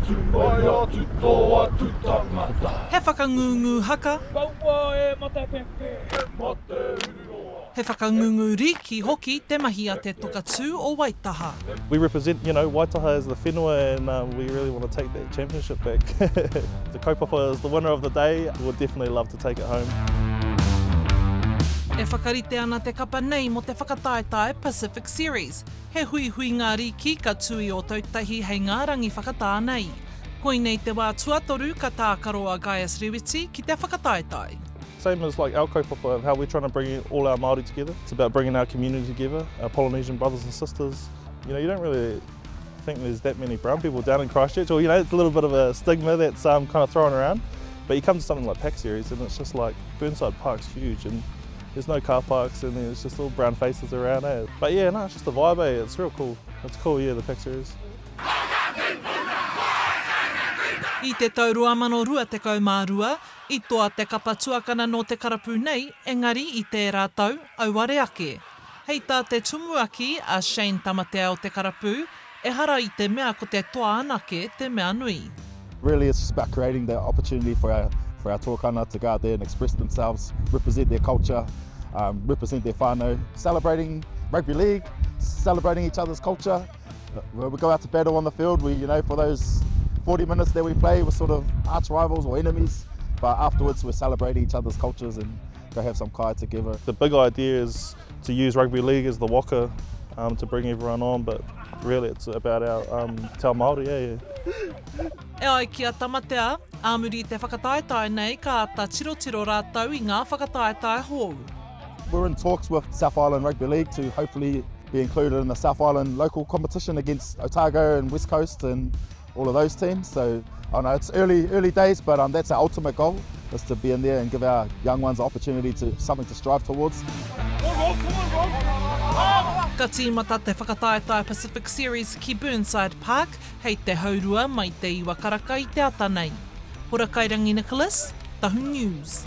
He whakangungu haka. He whakangungu riki hoki te mahi a te Toka Tū o Waitaha. We represent, Waitaha as the whenua, and we really want to take that championship back. The kaupapa is the winner of the day. We'll definitely love to take it home. E whakarite ana te kapa nei mo te whakataetae Pacific Series. He hui ngā riki ka tui o tautahi hei ngā rangi whakatā nei. Koinei te wā tuatoru ka tākaroa Gaius Rewiti ki te whakataetae. Same as like our kaupapa of how we're trying to bring all our Māori together. It's about bringing our community together, our Polynesian brothers and sisters. You don't really think there's that many brown people down in Christchurch, or it's a little bit of a stigma that's kind of thrown around. But you come to something like Pack Series and it's just like Burnside Park's huge and there's no car parks and there's just all brown faces around. But yeah, no, it's just the vibe. It's real cool. It's cool, yeah, the Pack Series. I te taurua mano rua te kaumārua, I toa te kapa tuakana no te karapu nei, engari I te rātau, auare ake. Hei tā te tumuaki a Shane Tamatea o te karapu, e hara I te mea ko te toa anake te mea nui. Really, it's just about creating the opportunity for our tōkana to go out there and express themselves, represent their culture, represent their whānau, celebrating rugby league, celebrating each other's culture. When we go out to battle on the field, for those 40 minutes that we play, we're sort of arch rivals or enemies, but afterwards we're celebrating each other's cultures and go have some kai together. The big idea is to use rugby league as the waka to bring everyone on, but really it's about our te ao Māori, yeah. E ai kia tamatea, āmuri te whakataetae nei ka ata tiro rātau I ngā whakataetae hou. We're in talks with South Island Rugby League to hopefully be included in the South Island local competition against Otago and West Coast and all of those teams. So I know it's early days, but that's our ultimate goal, is to be in there and give our young ones the opportunity to something to strive towards. Ka tīmata te whakataetae Pacific Series ki Burnside Park, hei te haurua mai te iwa karaka I te ata nei. Hora Kairangi Nicholas, Tahu News.